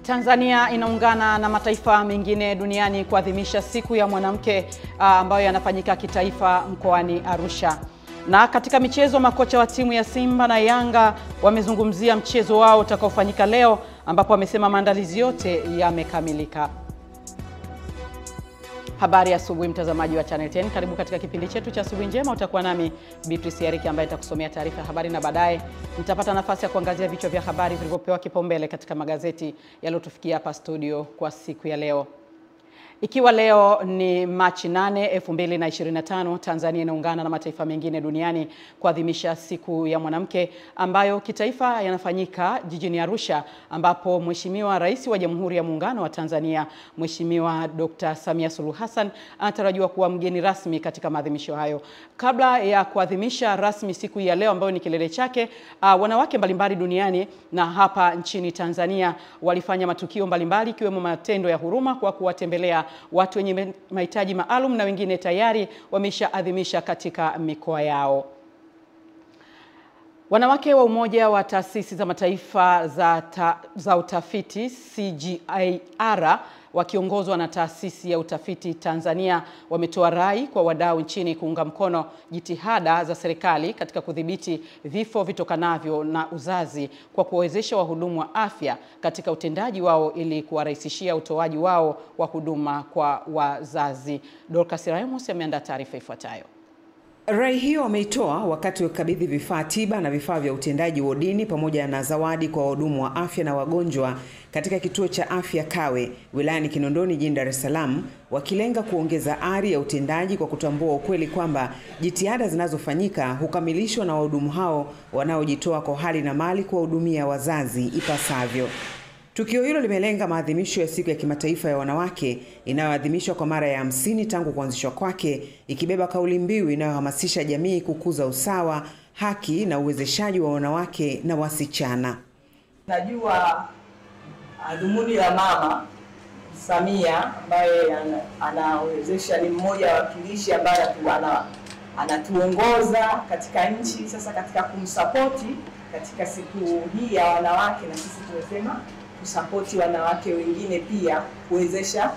Tanzania inaungana na mataifa mengine duniani kuadhimisha siku ya mwanamke ambayo yanafanyika kitaifa mkoani Arusha. Na katika michezo, makocha wa timu ya Simba na Yanga wamezungumzia mchezo wao utakaofanyika leo, ambapo wamesema maandalizi yote yamekamilika. Habari ya asubuhi mtazamaji wa Channel 10, karibu katika kipindi chetu cha asubuhi njema. Utakuwa nami Beatrice Yariki ambaye atakusomea taarifa ya habari, na baadaye nitapata nafasi ya kuangazia vichwa vya habari vilivyopewa kipaumbele katika magazeti yaliyotufikia hapa studio kwa siku ya leo. Ikiwa leo ni Machi 8, 2025, Tanzania inaungana na mataifa mengine duniani kuadhimisha siku ya mwanamke ambayo kitaifa yanafanyika jijini Arusha, ambapo Mheshimiwa Rais wa Jamhuri ya Muungano wa Tanzania, Mheshimiwa Dr. Samia Suluhu Hassan anatarajiwa kuwa mgeni rasmi katika maadhimisho hayo. Kabla ya kuadhimisha rasmi siku ya leo ambayo ni kilele chake, wanawake mbalimbali duniani na hapa nchini Tanzania walifanya matukio mbalimbali ikiwemo matendo ya huruma kwa kuwatembelea watu wenye mahitaji maalum, na wengine tayari wameshaadhimisha katika mikoa yao. Wanawake wa Umoja wa Taasisi za Mataifa za Utafiti CGIAR wakiongozwa na Taasisi ya Utafiti Tanzania wametoa rai kwa wadau nchini kuunga mkono jitihada za serikali katika kudhibiti vifo vitokanavyo na uzazi kwa kuwawezesha wahudumu wa afya katika utendaji wao ili kuwarahisishia utoaji wao wa huduma kwa wazazi. Dorcas Ramos ameandaa taarifa ifuatayo. Rai hiyo wameitoa wakati wa kukabidhi vifaa tiba na vifaa vya utendaji wodini pamoja na zawadi kwa wahudumu wa afya na wagonjwa katika kituo cha afya Kawe wilayani Kinondoni jijini Dar es Salaam, wakilenga kuongeza ari ya utendaji kwa kutambua ukweli kwamba jitihada zinazofanyika hukamilishwa na wahudumu hao wanaojitoa kwa hali na mali kuwahudumia wazazi ipasavyo. Tukio hilo limelenga maadhimisho ya siku ya kimataifa ya wanawake inayoadhimishwa kwa mara ya 50 tangu kuanzishwa kwake, ikibeba kauli mbiu inayohamasisha jamii kukuza usawa, haki na uwezeshaji wa wanawake na wasichana. Najua dhumuni la Mama Samia ambaye anawezesha, ni mmoja wa wakilishi ambaye anatuongoza katika nchi sasa katika kumsapoti katika siku hii ya wanawake, na sisi tumesema kusapoti wanawake wengine pia kuwezesha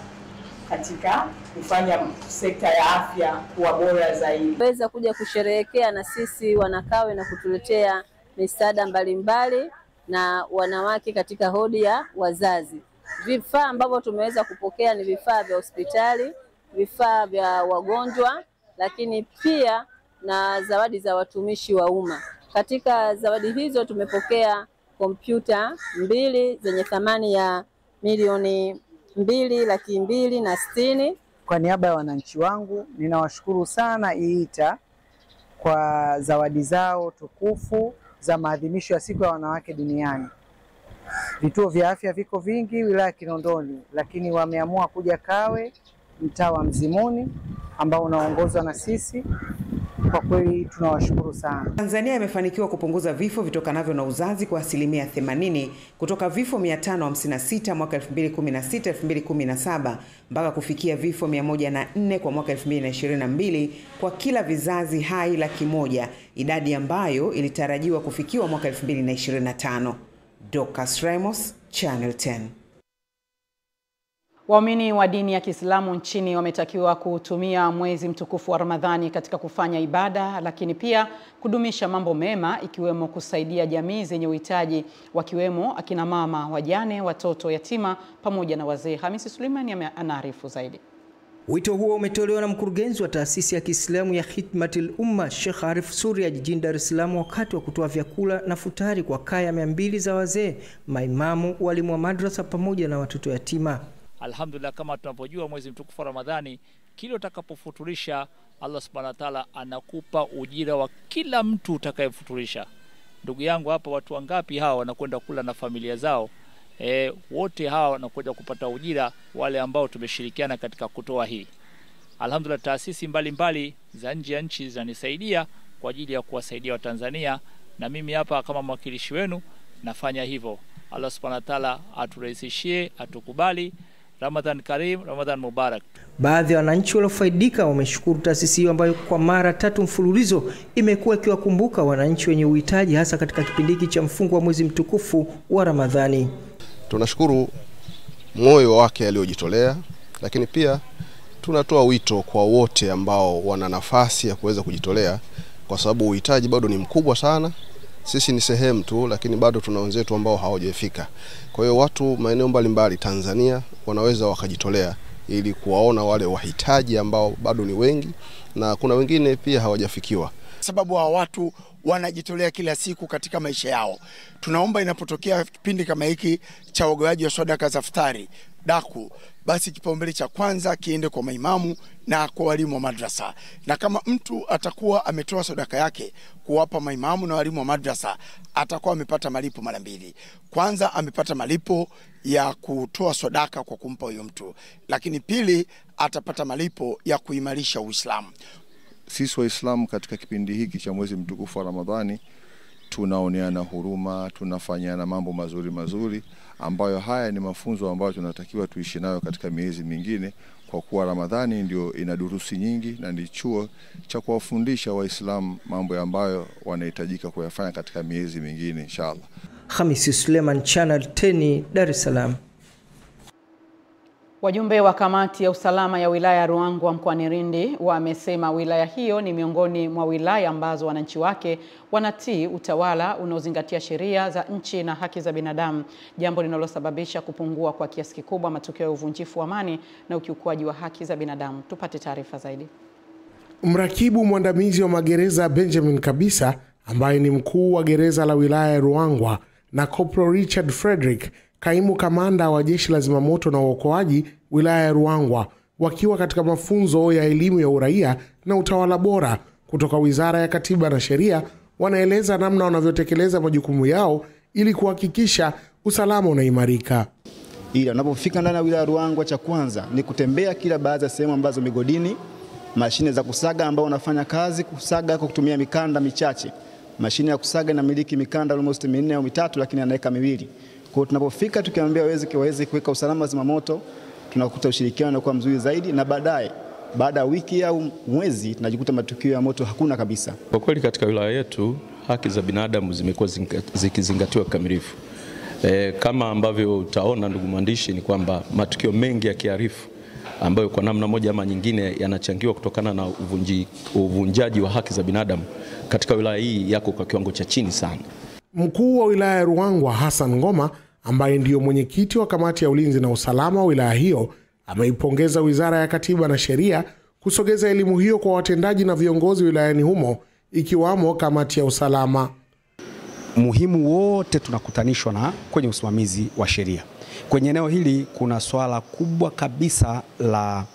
katika kufanya sekta ya afya kuwa bora zaidi. Weza kuja kusherehekea na sisi wanakawe na kutuletea misaada mbalimbali na wanawake katika hodi ya wazazi. Vifaa ambavyo tumeweza kupokea ni vifaa vya hospitali, vifaa vya wagonjwa, lakini pia na zawadi za watumishi wa umma. Katika zawadi hizo tumepokea kompyuta 2 zenye thamani ya milioni 2,260,000. Kwa niaba ya wananchi wangu ninawashukuru sana IITA kwa zawadi zao tukufu za maadhimisho ya siku ya wanawake duniani. Vituo vya afya viko vingi wilaya Kinondoni, lakini wameamua kuja Kawe, mtaa wa Mzimuni ambao unaongozwa na sisi. Kwa kweli tunawashukuru sana. Tanzania imefanikiwa kupunguza vifo vitokanavyo na uzazi kwa 80% kutoka vifo 556 mwaka 2016-2017 mpaka kufikia vifo 104 kwa mwaka 2022 kwa kila vizazi hai 100,000, idadi ambayo ilitarajiwa kufikiwa mwaka 2025. Dorcas Ramos, Channel 10. Waumini wa dini ya Kiislamu nchini wametakiwa kutumia mwezi mtukufu wa Ramadhani katika kufanya ibada, lakini pia kudumisha mambo mema ikiwemo kusaidia jamii zenye uhitaji, wakiwemo akina mama, wajane, watoto yatima pamoja na wazee. Hamisi Suleimani anaarifu zaidi. Wito huo umetolewa na mkurugenzi wa taasisi ya Kiislamu ya Khidmatul Umma Sheikh Arif Suria jijini Dar es Salaam wakati wa kutoa vyakula na futari kwa kaya 200 za wazee, maimamu, walimu wa madrasa pamoja na watoto yatima. Alhamdulillah, kama tunapojua mwezi mtukufu wa Ramadhani, kile utakapofuturisha Allah Subhanahu wa Ta'ala anakupa ujira wa kila mtu utakayefuturisha. Ndugu yangu hapa, watu wangapi hawa wanakwenda kula na familia zao? Wote hawa wanakwenda kupata ujira, wale ambao tumeshirikiana katika kutoa hii. Alhamdulillah, taasisi mbalimbali za nje ya nchi zanisaidia kwa ajili ya kuwasaidia Watanzania, na mimi hapa kama mwakilishi wenu nafanya hivyo. Allah Subhanahu wa Ta'ala aturahisishie, atukubali. Ramadhan Karim, Ramadhan Mubarak. Baadhi ya wananchi waliofaidika wameshukuru taasisi hiyo ambayo kwa mara 3 mfululizo imekuwa ikiwakumbuka wananchi wenye uhitaji hasa katika kipindi hiki cha mfungo wa mwezi mtukufu wa Ramadhani. Tunashukuru moyo wake aliojitolea, lakini pia tunatoa wito kwa wote ambao wana nafasi ya kuweza kujitolea, kwa sababu uhitaji bado ni mkubwa sana. Sisi ni sehemu tu, lakini bado tuna wenzetu ambao hawajafika. Kwa hiyo watu maeneo mbalimbali Tanzania wanaweza wakajitolea ili kuwaona wale wahitaji ambao bado ni wengi, na kuna wengine pia hawajafikiwa. Sababu wa watu wanajitolea kila siku katika maisha yao. Tunaomba inapotokea kipindi kama hiki cha ugawaji wa sadaka za iftari, daku, basi kipaumbele cha kwanza kiende kwa maimamu na kwa walimu wa madrasa. Na kama mtu atakuwa ametoa sadaka yake kuwapa maimamu na walimu wa madrasa, atakuwa amepata malipo mara mbili. Kwanza amepata malipo ya kutoa sadaka kwa kumpa huyo mtu, lakini pili atapata malipo ya kuimarisha Uislamu. Sisi Waislamu katika kipindi hiki cha mwezi mtukufu wa Ramadhani tunaoneana huruma, tunafanyana mambo mazuri ambayo haya ni mafunzo ambayo tunatakiwa tuishi nayo katika miezi mingine, kwa kuwa Ramadhani ndio ina durusi nyingi na ni chuo cha kuwafundisha Waislamu mambo ambayo wanahitajika kuyafanya katika miezi mingine inshallah. Hamisi Suleiman, Channel 10, Dar es Salaam. Wajumbe wa kamati ya usalama ya wilaya ya Ruangwa mkoani Lindi wamesema wilaya hiyo ni miongoni mwa wilaya ambazo wananchi wake wanatii utawala unaozingatia sheria za nchi na haki za binadamu, jambo linalosababisha kupungua kwa kiasi kikubwa matukio ya uvunjifu wa amani na ukiukwaji wa haki za binadamu. Tupate taarifa zaidi. Mrakibu mwandamizi wa magereza Benjamin Kabisa, ambaye ni mkuu wa gereza la wilaya ya Ruangwa, na Corporal Richard Frederick, kaimu kamanda wa jeshi la zimamoto na uokoaji wilaya ya Ruangwa, wakiwa katika mafunzo ya elimu ya uraia na utawala bora kutoka Wizara ya Katiba na Sheria, wanaeleza namna wanavyotekeleza majukumu yao ili kuhakikisha usalama unaimarika. Ila unapofika ndani ya wilaya ya Ruangwa, cha kwanza ni kutembea kila baadhi ya sehemu ambazo migodini, mashine za kusaga ambao wanafanya kazi kusaga kwa kutumia mikanda michache. Mashine ya kusaga inamiliki mikanda almost 4 au 3, lakini anaweka 2. Kwa tunapofika tukiambia waweze kuweka usalama zimamoto, tunakuta ushirikiano unakuwa mzuri zaidi, na baada ya wiki au mwezi tunajikuta matukio ya moto hakuna kabisa. Kwa kweli katika wilaya yetu haki za binadamu zimekuwa zikizingatiwa kikamilifu. Kama ambavyo utaona ndugu mwandishi, ni kwamba matukio mengi ya kiarifu ambayo kwa namna moja ama nyingine yanachangiwa kutokana na uvunjaji wa haki za binadamu katika wilaya hii yako kwa kiwango cha chini sana. Mkuu wa wilaya ya Ruangwa Hassan Ngoma, ambaye ndiyo mwenyekiti wa kamati ya ulinzi na usalama wa wilaya hiyo, ameipongeza Wizara ya Katiba na Sheria kusogeza elimu hiyo kwa watendaji na viongozi wilayani humo, ikiwamo kamati ya usalama. Muhimu wote tunakutanishwa na kwenye usimamizi wa sheria. Kwenye eneo hili kuna swala kubwa kabisa la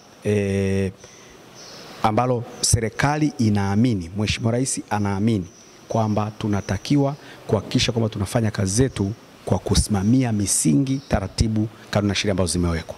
ambalo serikali inaamini, Mheshimiwa Rais anaamini kwamba tunatakiwa kuhakikisha kwamba tunafanya kazi zetu kwa kusimamia misingi, taratibu, kanuni na sheria ambazo zimewekwa.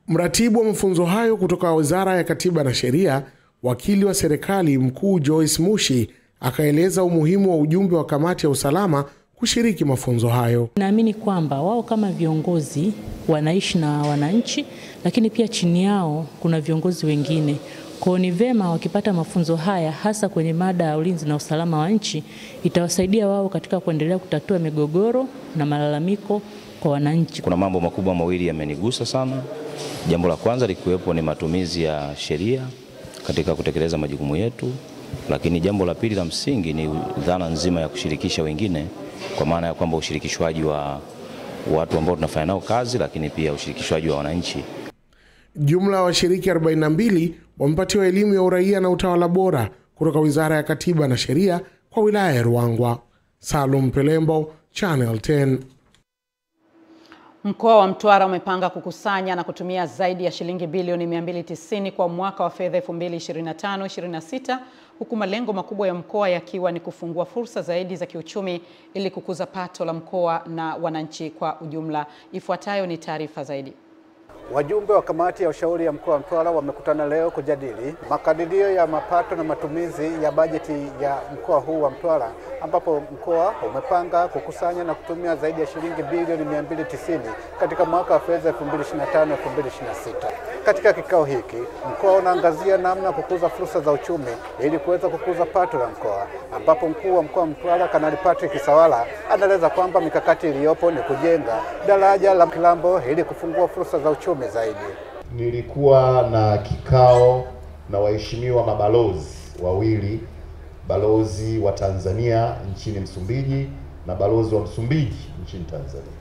Mratibu wa mafunzo hayo kutoka Wizara ya Katiba na Sheria, wakili wa serikali mkuu Joyce Mushi, akaeleza umuhimu wa ujumbe wa kamati ya usalama kushiriki mafunzo hayo. Naamini kwamba wao kama viongozi wanaishi na wananchi, lakini pia chini yao kuna viongozi wengine. Kwa ni vema wakipata mafunzo haya, hasa kwenye mada ya ulinzi na usalama wa nchi, itawasaidia wao katika kuendelea kutatua migogoro na malalamiko kwa wananchi. Kuna mambo makubwa mawili yamenigusa sana. Jambo la kwanza likiwepo ni matumizi ya sheria katika kutekeleza majukumu yetu, lakini jambo la pili la msingi ni dhana nzima ya kushirikisha wengine, kwa maana ya kwamba ushirikishwaji wa watu ambao tunafanya nao kazi, lakini pia ushirikishwaji wa wananchi. Jumla ya washiriki 42 wamepatiwa elimu ya uraia na utawala bora kutoka Wizara ya Katiba na Sheria kwa wilaya ya Ruangwa. Salum Pelembo, Channel 10. Mkoa wa Mtwara umepanga kukusanya na kutumia zaidi ya shilingi bilioni 290 kwa mwaka wa fedha 2025-26, huku malengo makubwa ya mkoa yakiwa ni kufungua fursa zaidi za kiuchumi ili kukuza pato la mkoa na wananchi kwa ujumla. Ifuatayo ni taarifa zaidi. Wajumbe wa kamati ya ushauri ya mkoa wa Mtwara wamekutana leo kujadili makadirio ya mapato na matumizi ya bajeti ya mkoa huu wa Mtwara, ambapo mkoa umepanga kukusanya na kutumia zaidi ya shilingi bilioni 290 katika mwaka wa fedha 2025-2026. Katika kikao hiki, mkoa unaangazia namna ya kukuza fursa za uchumi ili kuweza kukuza pato la mkoa, ambapo mkuu wa mkoa wa Mtwara Kanali Patrick Sawala anaeleza kwamba mikakati iliyopo ni kujenga daraja la Kilambo ili kufungua fursa za uchumi zaidi. Nilikuwa na kikao na waheshimiwa mabalozi wawili, balozi wa Tanzania nchini Msumbiji na balozi wa Msumbiji nchini Tanzania.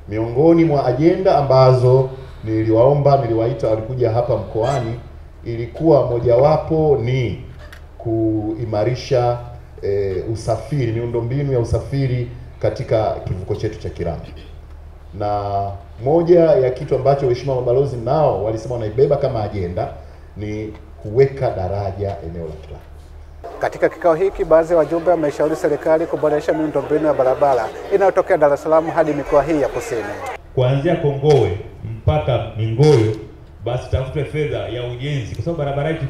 Miongoni mwa ajenda ambazo niliwaita walikuja hapa mkoani, ilikuwa mojawapo ni kuimarisha usafiri, miundombinu ya usafiri katika kivuko chetu cha Kilambo. Na moja ya kitu ambacho waheshimiwa mabalozi nao walisema wanaibeba kama ajenda ni kuweka daraja eneo la Kilambo. Katika kikao hiki, baadhi ya wajumbe wameshauri serikali kuboresha miundombinu ya barabara inayotokea Dar es Salaam hadi mikoa hii ya kusini. Kuanzia Kongowe mpaka Mingoyo, basi tafute fedha ya ujenzi, kwa sababu barabara yetu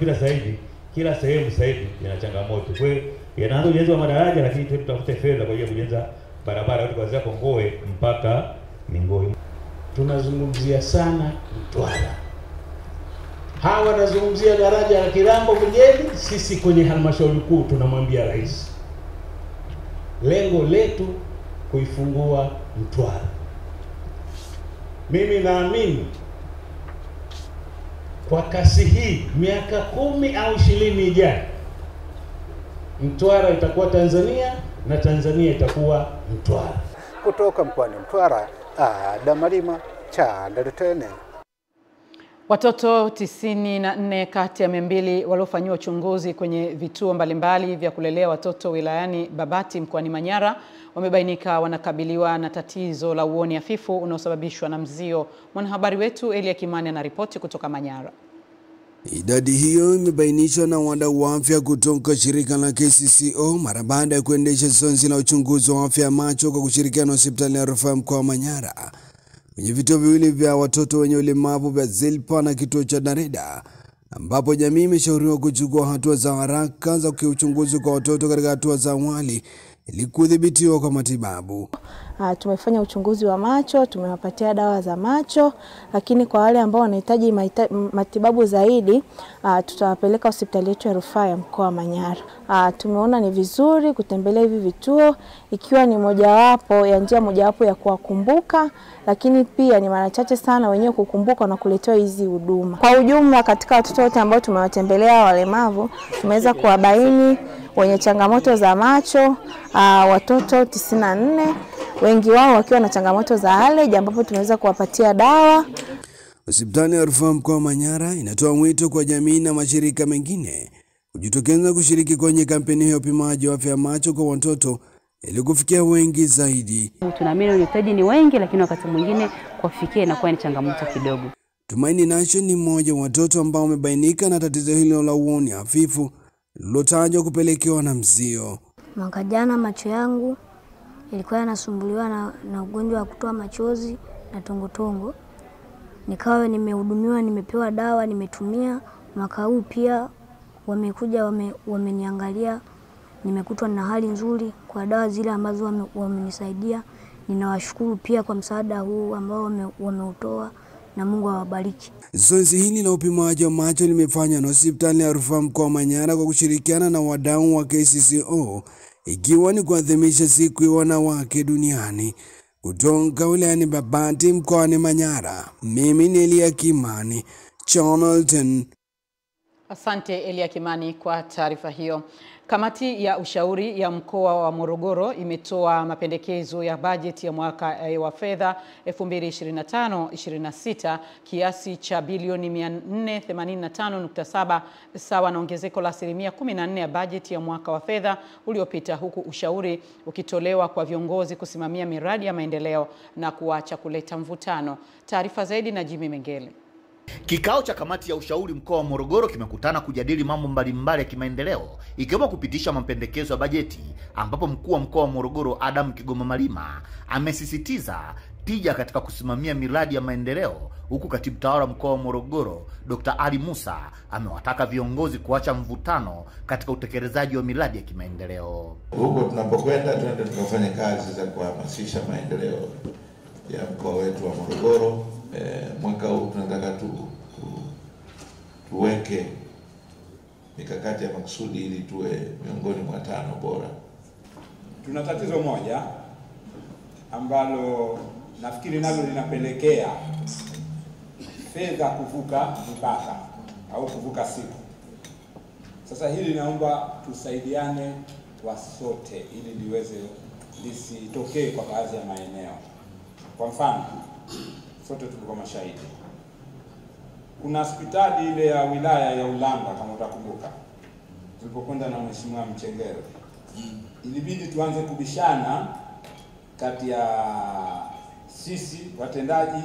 kila sehemu sasa hivi ina changamoto. Kwa hiyo yanaanza ujenzi wa madaraja, lakini tutafute fedha kwa ajili ya kujenza barabara yote kuanzia Kongowe mpaka Mingoyo. Tunazungumzia sana Mtwara. Hawa wanazungumzia daraja la Kilambo Mjeni, sisi kwenye halmashauri kuu tunamwambia rais, lengo letu kuifungua Mtwara. Mimi naamini kwa kasi hii miaka 10 au 20 ijayo, Mtwara itakuwa Tanzania na Tanzania itakuwa Mtwara. Kutoka mkoani Mtwara, Damalima, Channel 10. Watoto 94 kati ya 200 waliofanyiwa uchunguzi kwenye vituo mbalimbali vya kulelea watoto wilayani Babati mkoani Manyara wamebainika wanakabiliwa na tatizo la uoni hafifu unaosababishwa na mzio. Mwanahabari wetu Elia Kimani anaripoti kutoka Manyara. Idadi hiyo imebainishwa na wadau wa afya kutoka shirika la KCCO mara baada ya kuendesha zoezi la uchunguzi wa afya ya macho kwa kushirikiana na hospitali ya rufaa mkoa wa Manyara kwenye vituo viwili vya watoto wenye ulemavu vya Zilpa na kituo cha Dareda, ambapo jamii imeshauriwa kuchukua hatua za haraka za uchunguzi kwa watoto katika hatua za awali ili kudhibitiwa kwa matibabu. Tumefanya uchunguzi wa macho, tumewapatia dawa za macho, lakini kwa wale ambao wanahitaji matibabu zaidi, tutawapeleka hospitali yetu ya rufaa ya mkoa wa Manyara. Tumeona ni vizuri kutembelea hivi vituo ikiwa ni njia mojawapo ya kuwakumbuka, lakini pia ni mara chache sana wenyewe kukumbuka na kuletewa hizi huduma. Kwa ujumla, katika watoto wote ambao tumewatembelea walemavu, tumeweza kuwabaini wenye changamoto za macho, watoto 94, wengi wao wakiwa na changamoto za allergy, ambapo tunaweza kuwapatia dawa. Hospitali ya rufaa mkoa wa Manyara inatoa mwito kwa jamii na mashirika mengine kujitokeza kushiriki kwenye kampeni ya upimaji wa afya ya macho kwa watoto ili kufikia wengi zaidi. Tunaamini uhitaji ni wengi, lakini wakati mwingine kufikia inakuwa ni changamoto kidogo. Tumaini Nasho ni mmoja wa watoto ambao wamebainika na tatizo hilo la uoni hafifu lilotajwa kupelekewa na mzio. Mwaka jana macho yangu ilikuwa yanasumbuliwa na ugonjwa wa kutoa machozi na tongotongo. Nikawa nimehudumiwa, nimepewa dawa, nimetumia. Mwaka huu pia wamekuja wameniangalia, nimekutwa na hali nzuri kwa dawa zile ambazo wamenisaidia. Ninawashukuru pia kwa msaada huu ambao wameutoa, na Mungu awabariki. Zoezi hili la upimaji wa macho limefanywa na hospitali ya rufaa mkoa wa Manyara kwa kushirikiana na wadau wa KCCO, ikiwa ni kuadhimisha siku ya wanawake duniani. Kutoka wilayani Babati mkoani Manyara, mimi ni Elia Kimani, Channel 10. Asante Elia Kimani kwa taarifa hiyo. Kamati ya ushauri ya mkoa wa Morogoro imetoa mapendekezo ya bajeti ya mwaka wa fedha 2025-26 kiasi cha bilioni 485.7 sawa na ongezeko la 14% ya bajeti ya mwaka wa fedha uliopita, huku ushauri ukitolewa kwa viongozi kusimamia miradi ya maendeleo na kuacha kuleta mvutano. Taarifa zaidi na Jimmy Mengele. Kikao cha kamati ya ushauri mkoa wa Morogoro kimekutana kujadili mambo mbalimbali ya kimaendeleo ikiwemo kupitisha mapendekezo ya bajeti, ambapo mkuu wa mkoa wa Morogoro Adam Kigoma Malima amesisitiza tija katika kusimamia miradi ya maendeleo, huku katibu tawala mkoa wa Morogoro Dr. Ali Musa amewataka viongozi kuacha mvutano katika utekelezaji wa miradi ya kimaendeleo. Huko tunapokwenda tunaenda tukafanya kazi za kuhamasisha maendeleo ya mkoa wetu wa Morogoro. Mwaka huu tunataka tuweke mikakati ya makusudi ili tuwe miongoni mwa 5 bora. Tuna tatizo moja ambalo nafikiri nalo linapelekea fedha kuvuka mipaka au kuvuka siku. Sasa hili naomba tusaidiane kwa sote ili liweze lisitokee kwa baadhi ya maeneo. Kwa mfano, sote tulikuwa mashahidi. Kuna hospitali ile ya wilaya ya Ulanga kama utakumbuka. Tulipokwenda na Mheshimiwa Mchengero. Ilibidi tuanze kubishana kati ya sisi watendaji,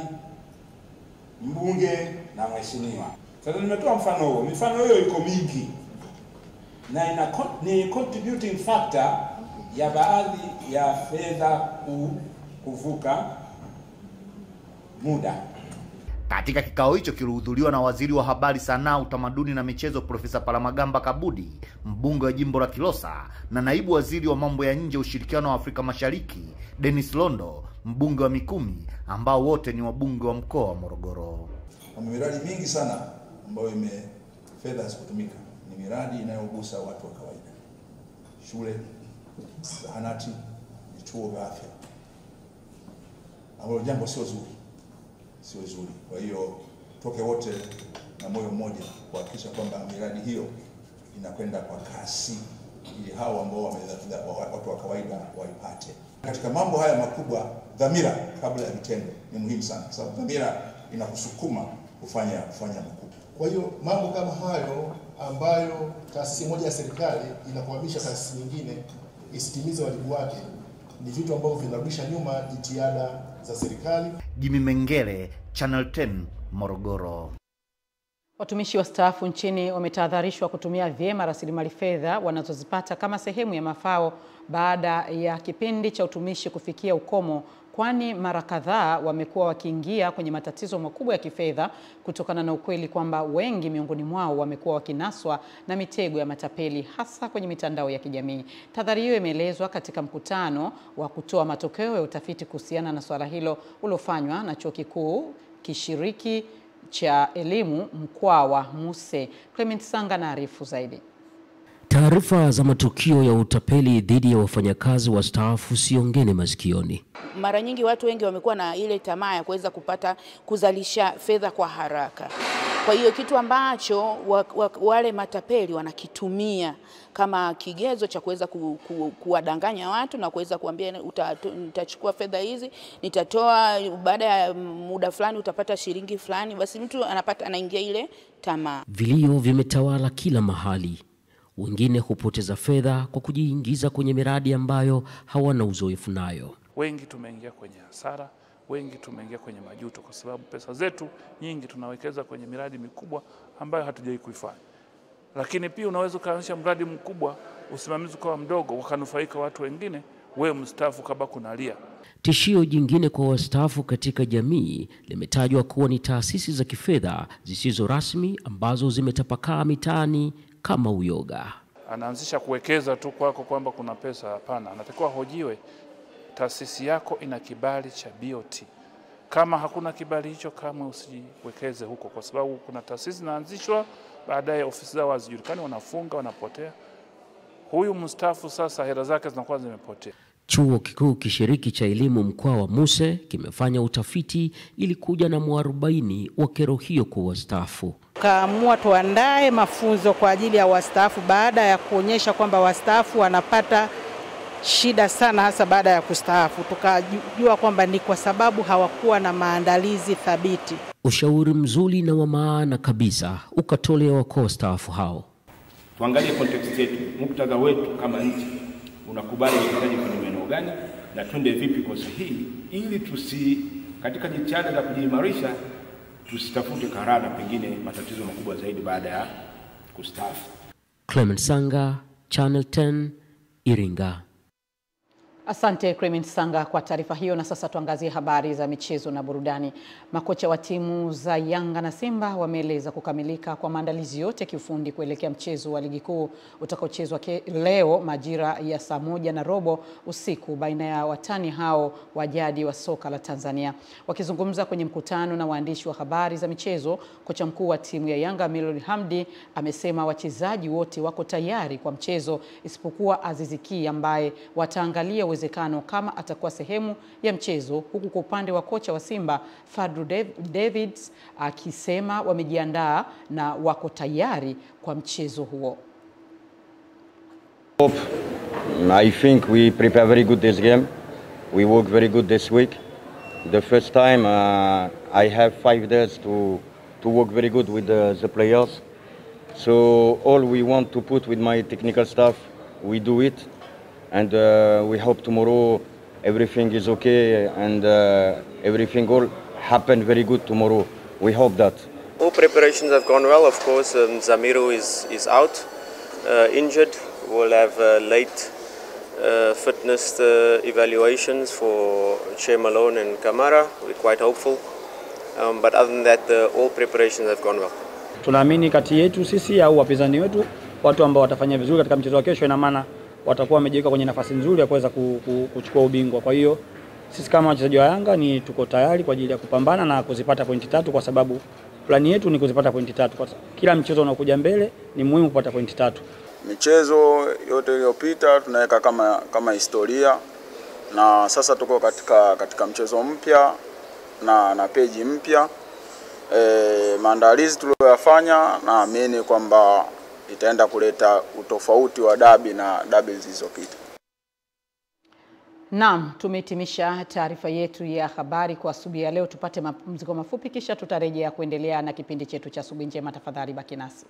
mbunge na mheshimiwa. Sasa nimetoa mfano huo. Mifano hiyo iko mingi. Na ni contributing factor ya baadhi ya fedha kuvuka muda. Katika kikao hicho kilihudhuriwa na Waziri wa Habari, Sanaa, Utamaduni na Michezo Profesa Palamagamba Kabudi, mbunge wa jimbo la Kilosa, na naibu waziri wa mambo ya nje, ushirikiano wa Afrika Mashariki Dennis Londo, mbunge wa Mikumi, ambao wote ni wabunge wa mkoa wa Morogoro. Kuna miradi mingi sana ambayo fedha hazikutumika. Ni miradi inayogusa watu wa kawaida. Shule, zahanati, vituo vya afya. Ambalo jambo sio zuri. Sio zuri. Kwa hiyo toke wote na moyo mmoja kuhakikisha kwamba miradi hiyo inakwenda kwa kasi ili hao ambao watu wa kawaida waipate. Katika mambo haya makubwa, dhamira kabla ya vitendo ni muhimu sana, kwa sababu dhamira inakusukuma kufanya makubwa. Kwa hiyo mambo kama hayo ambayo taasisi moja ya serikali inakuhamisha taasisi nyingine isitimize wajibu wake ni vitu ambavyo vinarudisha nyuma jitihada za serikali. Jimmy Mengele, Channel 10, Morogoro. Watumishi wastaafu nchini wametahadharishwa kutumia vyema rasilimali fedha wanazozipata kama sehemu ya mafao baada ya kipindi cha utumishi kufikia ukomo, kwani mara kadhaa wamekuwa wakiingia kwenye matatizo makubwa ya kifedha kutokana na ukweli kwamba wengi miongoni mwao wamekuwa wakinaswa na mitego ya matapeli hasa kwenye mitandao ya kijamii. Tahadhari hiyo imeelezwa katika mkutano wa kutoa matokeo ya utafiti kuhusiana na swala hilo uliofanywa na Chuo Kikuu Kishiriki cha Elimu Mkwawa Muse. Clement Sanga anaarifu zaidi. Taarifa za matukio ya utapeli dhidi ya wafanyakazi wastaafu siongene masikioni. Mara nyingi watu wengi wamekuwa na ile tamaa ya kuweza kuzalisha fedha kwa haraka. Kwa hiyo kitu ambacho wale matapeli wanakitumia kama kigezo cha kuweza kuwadanganya watu na kuweza kuambia nitachukua fedha hizi, nitatoa baada ya muda fulani utapata shilingi fulani, basi mtu anaingia ile tamaa. Vilio vimetawala kila mahali. Wengine hupoteza fedha kwa kujiingiza kwenye miradi ambayo hawana uzoefu nayo. Wengi tumeingia kwenye hasara, wengi tumeingia kwenye majuto kwa sababu pesa zetu nyingi tunawekeza kwenye miradi mikubwa ambayo hatujai kuifanya. Lakini pia unaweza kuanzisha mradi mkubwa, usimamizi kwa mdogo, wakanufaika watu wengine, wewe mstaafu kama kunalia. Tishio jingine kwa wastaafu katika jamii limetajwa kuwa ni taasisi za kifedha zisizo rasmi ambazo zimetapakaa mitaani kama uyoga. Anaanzisha kuwekeza tu kwako kwamba kuna pesa. Hapana, anatakiwa hojiwe, taasisi yako ina kibali cha BOT. Kama hakuna kibali hicho, kama usiwekeze huko, kwa sababu kuna taasisi zinaanzishwa baadaye ofisi zao hazijulikani, wanafunga, wanapotea. Huyu mstaafu sasa hela zake zinakuwa zimepotea. Chuo Kikuu Kishiriki cha Elimu Mkwawa Muse kimefanya utafiti ili kuja na mwarobaini wa kero hiyo kwa wastaafu. Kaamua tuandae mafunzo kwa ajili ya wastaafu baada ya kuonyesha kwamba wastaafu wanapata shida sana hasa baada ya kustaafu. Tukajua kwamba ni kwa sababu hawakuwa na maandalizi thabiti. Ushauri mzuri na wa maana kabisa ukatolewa kwa wastaafu hao. Tuangalie context yetu, muktadha wetu kama nchi. Unakubali uwekezaji kwenye maeneo gani na twende vipi kwa sahihi ili katika jitihada za kujiimarisha tusitafute karada pengine matatizo makubwa zaidi baada ya kustaafu. Clement Sanga, Channel 10, Iringa. Asante Clement Sanga kwa taarifa hiyo, na sasa tuangazie habari za michezo na burudani. Makocha wa timu za Yanga na Simba wameeleza kukamilika kwa maandalizi yote kiufundi kuelekea mchezo wa ligi kuu utakaochezwa leo majira ya saa 1:15 usiku baina ya watani hao wa jadi wa soka la Tanzania. Wakizungumza kwenye mkutano na waandishi wa habari za michezo, kocha mkuu wa timu ya Yanga Milod Hamdi amesema wachezaji wote wako tayari kwa mchezo isipokuwa Aziz Ki ambaye wataangalia uwezekano kama atakuwa sehemu ya mchezo, huku kwa upande wa kocha wa Simba Fadlu Davids akisema wamejiandaa na wako tayari kwa mchezo huo. I think we prepare very good this game. We work very good this week. The first time I have 5 days to work very good with the players. So all we want to put with my technical staff, we do it. And we hope tomorrow everything is okay and everything will happen very good tomorrow. We hope that. All preparations have gone well. Of course, Zamiru is out, injured. We'll have late fitness evaluations for Che Malone and Kamara. We're quite hopeful. But other than that, all preparations have gone well. Tunaamini kati yetu sisi au wapinzani wetu watu ambao watafanya vizuri katika mchezo wa kesho, ina maana watakuwa wamejiweka kwenye nafasi nzuri ya kuweza kuchukua ubingwa. Kwa hiyo sisi kama wachezaji wa Yanga ni tuko tayari kwa ajili ya kupambana na kuzipata pointi 3, kwa sababu plani yetu ni kuzipata pointi 3. Kwa kila mchezo unaokuja mbele ni muhimu kupata pointi 3. Michezo yote iliyopita tunaweka kama historia, na sasa tuko katika mchezo mpya na peji mpya. Maandalizi tuliyofanya naamini kwamba itaenda kuleta utofauti wa dabi na dabi zilizopita. Naam, tumehitimisha taarifa yetu ya habari kwa asubuhi ya leo. Tupate mapumziko mafupi kisha tutarejea kuendelea na kipindi chetu cha Asubuhi Njema. Tafadhali baki nasi.